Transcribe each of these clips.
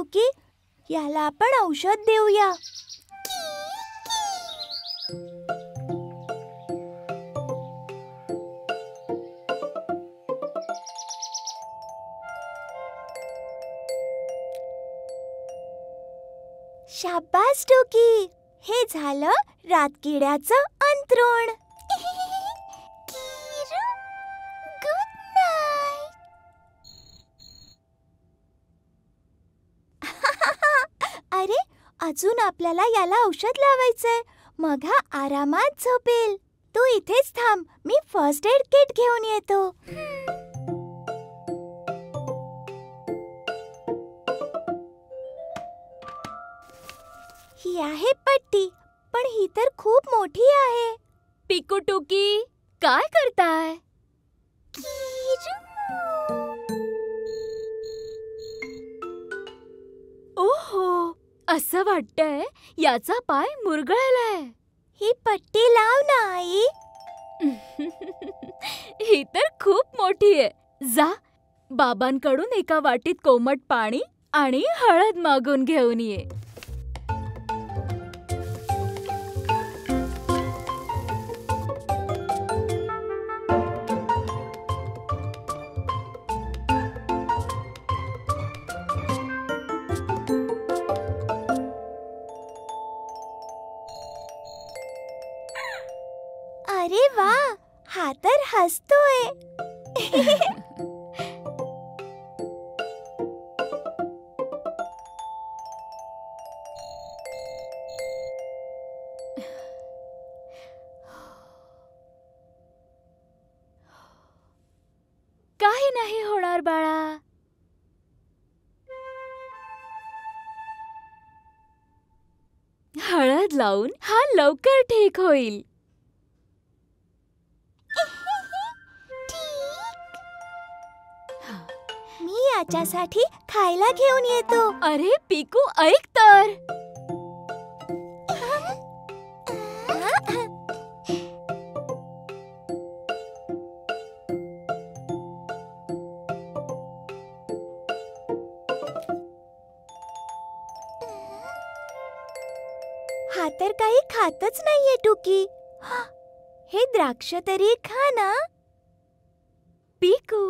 टुकी, याला आपण औषध देऊया. शाबास टुकी, हे झालं रातकिड्याचं अंथरूण. Good night. अरे, अजून आपल्याला याला औषध लावायचंय, मग हा आरामात झोपेल. तू इथेच थांब, मी फर्स्ट एड किट घेऊन येतो. ही आहे पट्टी, पण ही तर खूप मोठी आहे. पिकू टुकी, काय करताय? ओहो, असं वाटतंय याचा पाय मुरगळलाय. ही पट्टी लाव ना आई. ही तर खूप मोठी आहे. जा, बाबांकडून एका वाटीत कोमट पाणी आणि हळद मागून घेऊन ये. अरे वा, हा तर हसतोय. काही नाही होणार बाळा. हळद लावून हा लवकर ठीक होईल. मी याच्यासाठी खायला घेऊन येतो. अरे पिकू, ऐक तर. हा तर काही खातच नाहीये टुकी. हे द्राक्ष तरी खा ना. पिकू,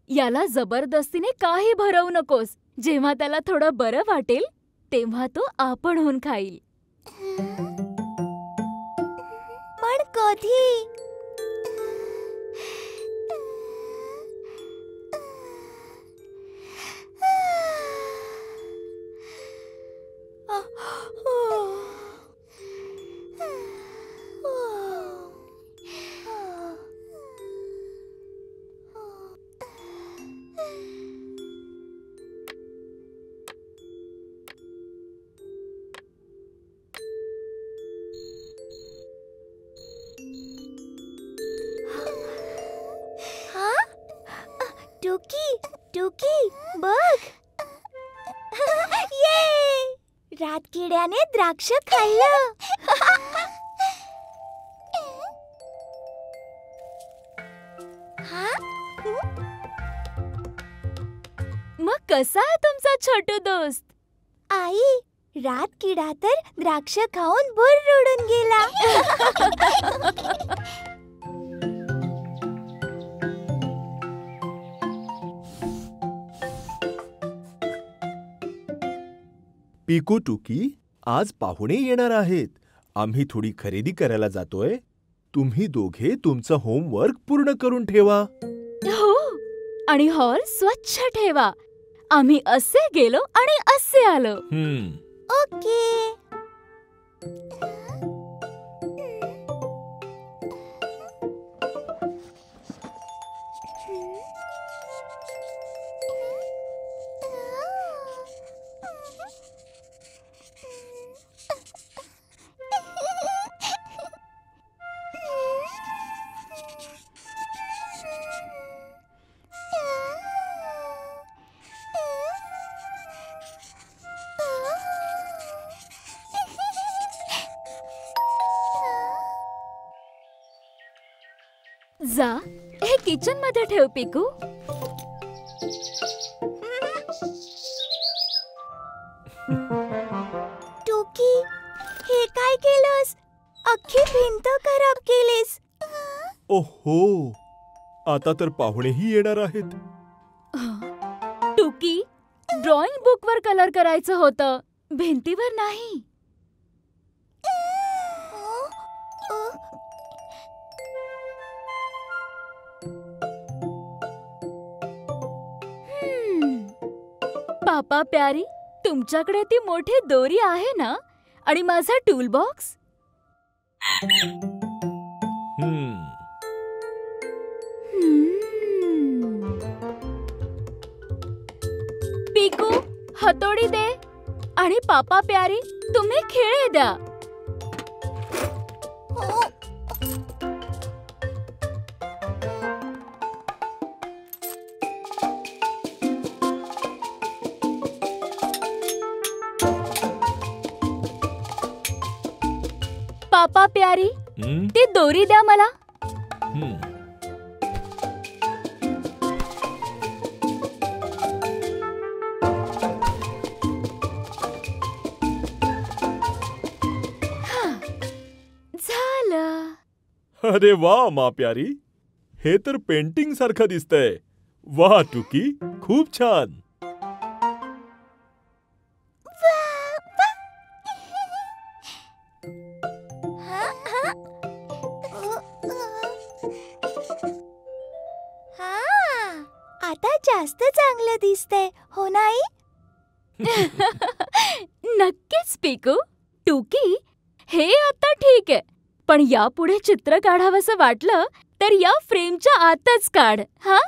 याला जबरदस्तीने काही भरवू नकोस. जेव्हा त्याला थोडं बरं वाटेल तेव्हा तो आपणहून खाईल. पण कधी? टुकी, टुकी, बघ. ये, रातकिड्याने द्राक्ष खाल्लं. मग कसा आहे तुमचा छोटू दोस्त? आई, रातकिडा तर द्राक्ष खाऊन भुरळून गेला. पिकू टुकी, आज पाहुणे येणार आहेत. आम्ही थोडी खरेदी करायला जातोय. तुम्ही दोघे तुमचं होमवर्क पूर्ण करून ठेवा. हो, आणि हॉल स्वच्छ ठेवा. आम्ही असे गेलो आणि असे आलो. ओके. जा, हे किचन मध्ये ठेव पिकू. टुकी, हे काय केलंस? अख्खी भिंत खराब केलीस. ओहो, आता तर पाहुणेही येणार आहेत. टुकी, ड्रॉइंग बुकवर कलर करायचं होतं, भिंतीवर नाही. पापा प्यारी, तुमच्याकडे ती मोठी दोरी आहे ना, आणि माझा टूल बॉक्स? पिकू, हतोडी दे. आणि पापा प्यारी, तुम्ही खेळे द्या. पापा प्यारी, ती दोरी द्या मला. झालं. अरे वा मा प्यारी, हे तर पेंटिंग सारखं दिसतंय. वा टुकी, खूप छान. आता जास्त चांगलं दिसतंय, हो नाही? नक्कीच पिकू. टुकी, हे आता ठीक आहे, पण यापुढे चित्र काढावंसं वाटलं तर या फ्रेमच्या आतच काढ. हा,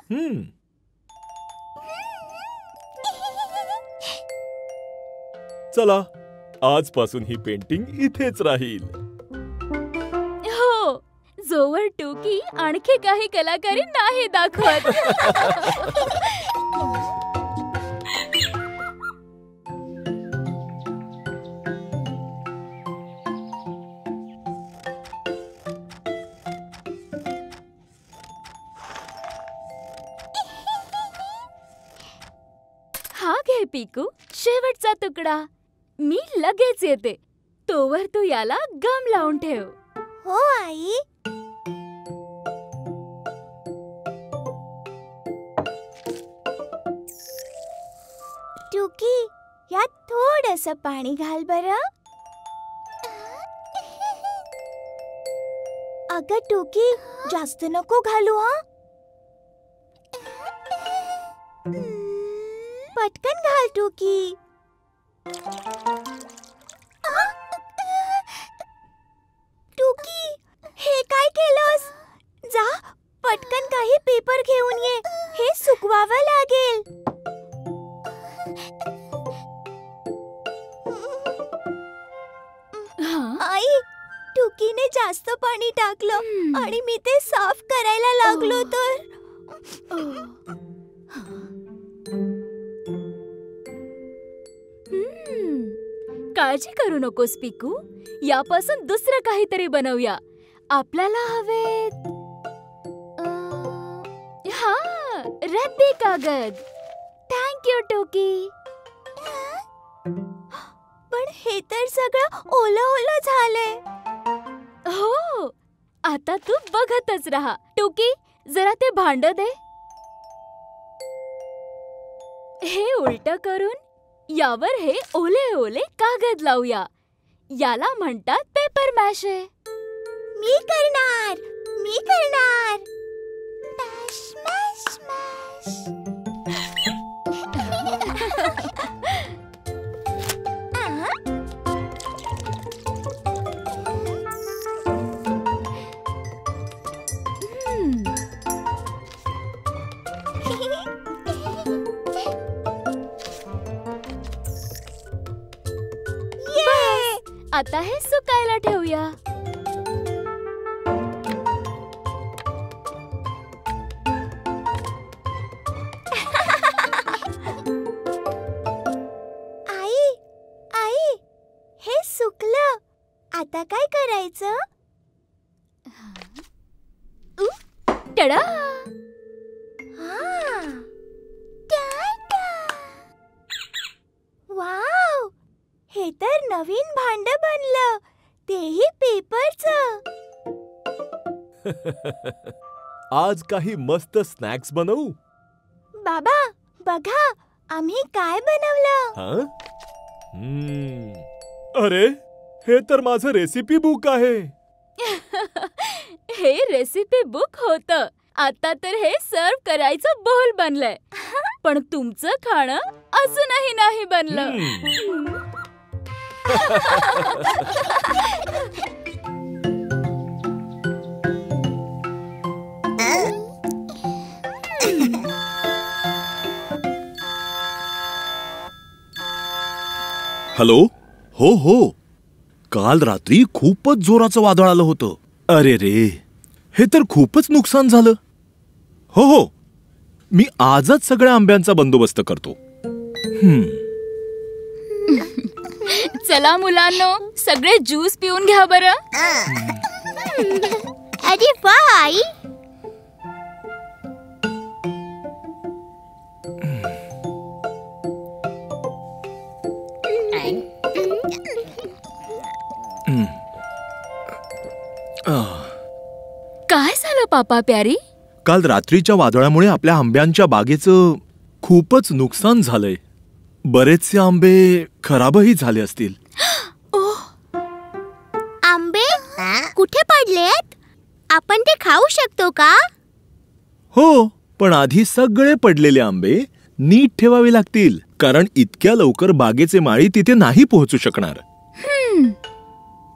चला, आजपासून ही पेंटिंग इथेच राहील. हो, जोवर टुकी आणखी काही कलाकारी नाही दाखवत. हा घे पिकू, शेवटचा तुकडा. मी लगेच येते, तोवर तू याला गम लावून ठेव. हो आई. टुकी, यात थोडंसं पाणी घाल बरं. अगं टुकी, जास्त नको घालू. हा, पटकन घाल टुकी. टुकी, हे काय केलंस? जा, पटकन काही पेपर घेऊन ये, हे सुकवावं लागेल. आई, टुकीने जास्त पाणी टाकलं आणि मी ते साफ करायला लागलो तर. काळजी करू नकोस पिकू, यापासून दुसरं काहीतरी बनवूया. आपल्याला हवेत हा, रद्दी कागद. थँक्यू टुकी. पण हे तर सगळं ओलं ओलं झालंय. हो, आता तू बघतच राहा. टुकी, जरा ते भांड दे. हे उलट करून यावर हे ओले ओले कागद लावूया. याला म्हणतात पेपर मॅशे. मी करणार. Mash mash mash. आता हे सुकायला ठेवूया. आई, हे सुकलं. आता काय करायचं? टडा! वाव, हे तर नवीन भांड बनलं, तेही पेपरचं. आज काही मस्त स्नॅक्स बनवू. बाबा बघा, आम्ही काय बनवलं. हा? अरे, हे तर माझं रेसिपी बुक आहे. हे रेसिपी बुक होतं. आता तर हे सर्व करायचं बोल बनलंय. पण तुमचं खाणं अजूनही नाही बनलं. हॅलो. हो, काल रात्री खूपच जोराचं वादळ आलं होतं. अरे रे, हे तर खूपच नुकसान झालं. हो, मी आजच सगळ्या आंब्यांचा बंदोबस्त करतो. चला मुलांनो, सगळे ज्यूस पिऊन घ्या बरं. अरे वा आई. काय झालं पापा प्यारी? काल रात्रीच्या वादळामुळे आपल्या आंब्यांच्या बागेचं खूपच नुकसान झालंय. बरेचसे आंबे खराबही झाले असतील. आंबे कुठे पडलेत? आपण ते खाऊ शकतो का? हो, पण आधी सगळे पडलेले आंबे नीट ठेवावे लागतील, कारण इतक्या लवकर बागेचे माळी तिथे नाही पोहोचू शकणार.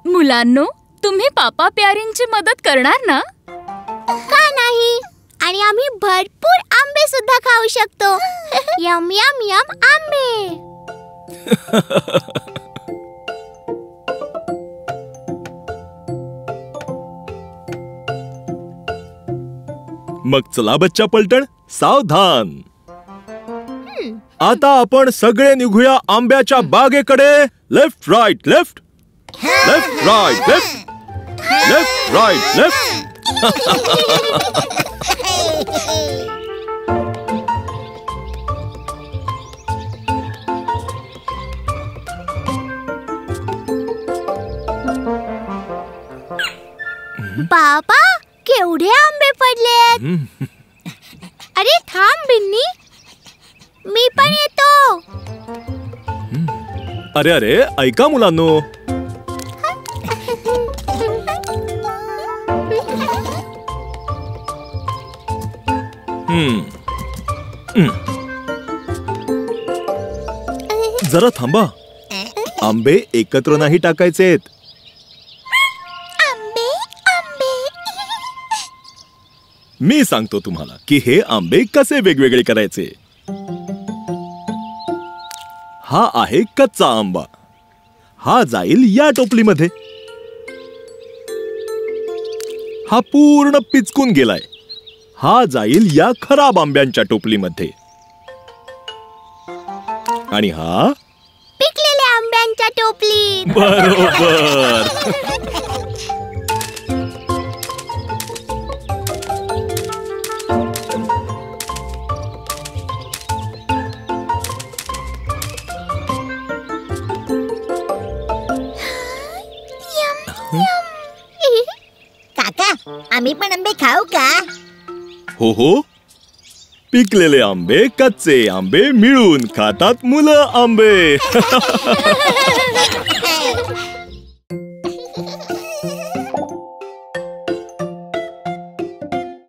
मुलांनो, तुम्ही पापा प्यारींची मदत करणार ना? का नाही? आणि आम्ही भरपूर आंबे सुद्धा खाऊ शकतो. यम यम यम आंबे. मग चला बच्चा पलटण, सावधान. आता आपण सगळे निघूया आंब्याच्या बागेकडे. Left right left, left right left, left right left. बाबा, केवढे आंबे पडलेत. अरे थांब बिन्नी, मी पण येतो. अरे अरे, ऐका मुलांनो. जरा थांबा. आंबे एकत्र नाही टाकायचेत. आंबे आंबे. मी सांगतो तुम्हाला की हे आंबे कसे वेगवेगळे करायचे. हा आहे कच्चा आंबा. हा जाईल या टोपलीमध्ये. हा पूर्ण पिचकून गेलाय. हा जाईल या खराब आंब्यांच्या टोपलीमध्ये. आणि हा पिकलेल्या आंब्यांच्या टोपलीत. बरोबर. काका, आम्ही पण आंबे खाऊ का? हो, पिकलेले आंबे, कच्चे आंबे मिळून खातात मुलं आंबे.